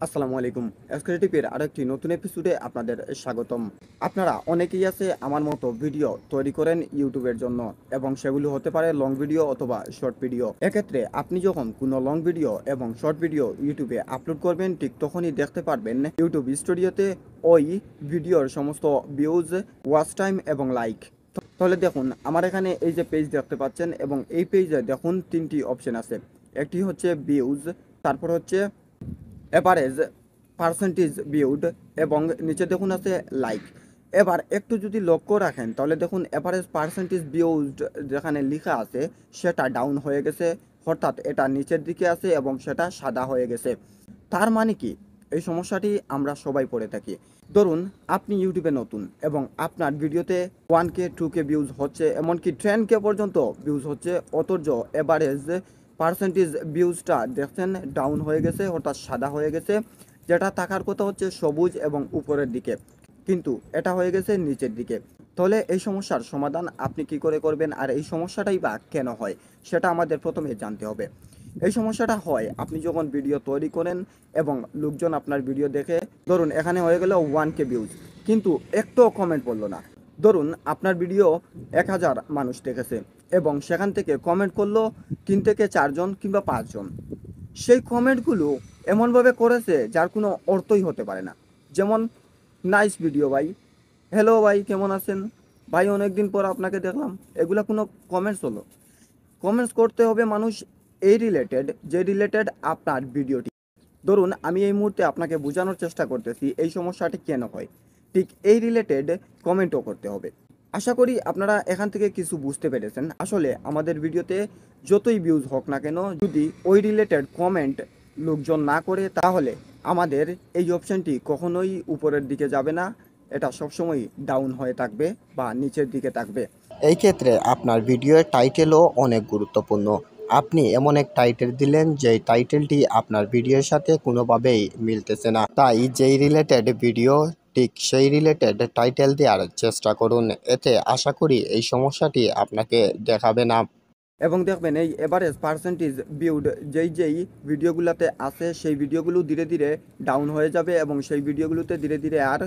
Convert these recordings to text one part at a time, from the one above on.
আসসালামু আলাইকুম। এসকে টিভির আরেকটি নতুন এপিসোডে আপনাদের স্বাগতম। আপনারা অনেকেই আছে আমার মতো ভিডিও তৈরি করেন ইউটিউবের জন্য এবং সেগুলো হতে পারে লং ভিডিও অথবা শর্ট ভিডিও। এক্ষেত্রে আপনি যখন কোনো লং ভিডিও এবং শর্ট ভিডিও ইউটিউবে আপলোড করবেন ঠিক তখনই দেখতে পারবেন ইউটিউব স্টুডিওতে ওই ভিডিওর সমস্ত ভিউজ, ওয়াচ টাইম এবং লাইক। তাহলে দেখুন আমার এখানে এই যে পেজ দেখতে পাচ্ছেন এবং এই পেজে দেখুন তিনটি অপশন আছে। একটি হচ্ছে ভিউজ, তারপর হচ্ছে এভারেজ, পার্সেন্টেজ ভিউড এবং নিচে দেখুন আছে লাইক। এবার একটু যদি লক্ষ্য রাখেন তাহলে দেখুন এভারেজ পার্সেন্টেজ ভিউড যেখানে লেখা আছে সেটা ডাউন হয়ে গেছে, অর্থাৎ এটা নিচের দিকে আছে এবং সেটা সাদা হয়ে গেছে। তার মানে কি এই সমস্যাটি আমরা সবাই পড়ে থাকি। ধরুন আপনি ইউটিউবে নতুন এবং আপনার ভিডিওতে 1K 2K ভিউজ হচ্ছে, এমনকি 10K পর্যন্ত ভিউজ হচ্ছে, অথচ এভারেজ পার্সেন্টেজ ভিউজটা দেখছেন ডাউন হয়ে গেছে, অর্থাৎ সাদা হয়ে গেছে। যেটা থাকার কথা হচ্ছে সবুজ এবং উপরের দিকে, কিন্তু এটা হয়ে গেছে নিচের দিকে। তাহলে এই সমস্যার সমাধান আপনি কি করে করবেন, আর এই সমস্যাটাই বা কেন হয় সেটা আমাদের প্রথমে জানতে হবে। এই সমস্যাটা হয় আপনি যখন ভিডিও তৈরি করেন এবং লোকজন আপনার ভিডিও দেখে, ধরুন এখানে হয়ে গেল 1K ভিউজ, কিন্তু একটাও কমেন্ট পড়লো না। ধরুন আপনার ভিডিও 1000 মানুষ দেখেছে এবং সেখান থেকে কমেন্ট করলো 3 থেকে 4 জন কিংবা 5 জন। সেই কমেন্টগুলো এমনভাবে করেছে যার কোনো অর্থই হতে পারে না। যেমন, নাইস ভিডিও ভাই, হ্যালো ভাই কেমন আছেন, ভাই অনেকদিন পর আপনাকে দেখলাম। এগুলা কোনো কমেন্টস হলো? কমেন্টস করতে হবে মানুষ এই রিলেটেড যে রিলেটেড আপনার ভিডিওটি। ধরুন আমি এই মুহূর্তে আপনাকে বোঝানোর চেষ্টা করতেছি এই সমস্যাটি কেন হয়, ঠিক এই রিলেটেড কমেন্টও করতে হবে। আশা করি আপনারা এখান থেকে কিছু বুঝতে পেরেছেন। আসলে আমাদের ভিডিওতে যতই ভিউজ হোক না কেন, যদি ওই রিলেটেড কমেন্ট লোকজন না করে তাহলে আমাদের এই অপশানটি কখনোই উপরের দিকে যাবে না, এটা সবসময় ডাউন হয়ে থাকবে বা নিচের দিকে থাকবে। এই ক্ষেত্রে আপনার ভিডিওর টাইটেলও অনেক গুরুত্বপূর্ণ। আপনি এমন এক টাইটেল দিলেন যেই টাইটেলটি আপনার ভিডিওর সাথে কোনোভাবেই মিলতেছে না, তাই যেই রিলেটেড ভিডিও ঠিক সেই রিলেটেড টাইটেল দেওয়ার চেষ্টা করুন। এতে আশা করি এই সমস্যাটি আপনাকে দেখাবে না। এবং দেখবেন এই এভারেজ পার্সেন্টেজ ভিউড যেই ভিডিওগুলোতে আছে সেই ভিডিওগুলো ধীরে ধীরে ডাউন হয়ে যাবে এবং সেই ভিডিওগুলোতে ধীরে ধীরে আর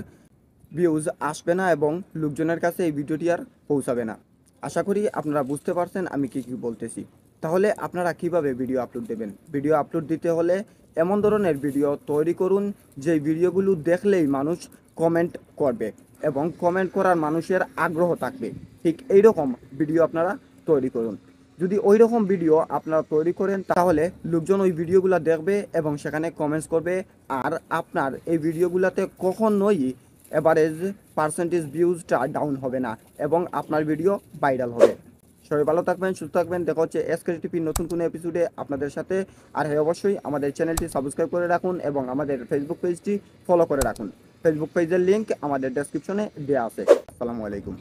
ভিউজ আসবে না এবং লোকজনের কাছে এই ভিডিওটি আর পৌঁছাবে না। আশা করি আপনারা বুঝতে পারছেন আমি কি বলতেছি। তাহলে আপনারা কিভাবে ভিডিও আপলোড দেবেন? ভিডিও আপলোড দিতে হলে এমন ধরনের ভিডিও তৈরি করুন যেই ভিডিওগুলো দেখলেই মানুষ কমেন্ট করবে এবং কমেন্ট করার মানুষের আগ্রহ থাকবে। ঠিক এইরকম ভিডিও আপনারা তৈরি করুন। যদি ওই রকম ভিডিও আপনারা তৈরি করেন তাহলে লোকজন ওই ভিডিওগুলো দেখবে এবং সেখানে কমেন্টস করবে, আর আপনার এই ভিডিওগুলোতে কখনোই এভারেজ পার্সেন্টেজ ভিউজটা ডাউন হবে না এবং আপনার ভিডিও ভাইরাল হবে। সবাই ভালো থাকবেন, সুস্থ থাকবেন। দেখা হচ্ছে এসকে টিভির নতুন কোনো এপিসোডে আপনাদের সাথে। আর হ্যাঁ, অবশ্যই আমাদের চ্যানেলটি সাবস্ক্রাইব করে রাখুন এবং আমাদের ফেসবুক পেজটি ফলো করে রাখুন। ফেসবুক পেজের লিঙ্ক আমাদের ডেসক্রিপশনে দেওয়া আছে। আসসালামু আলাইকুম।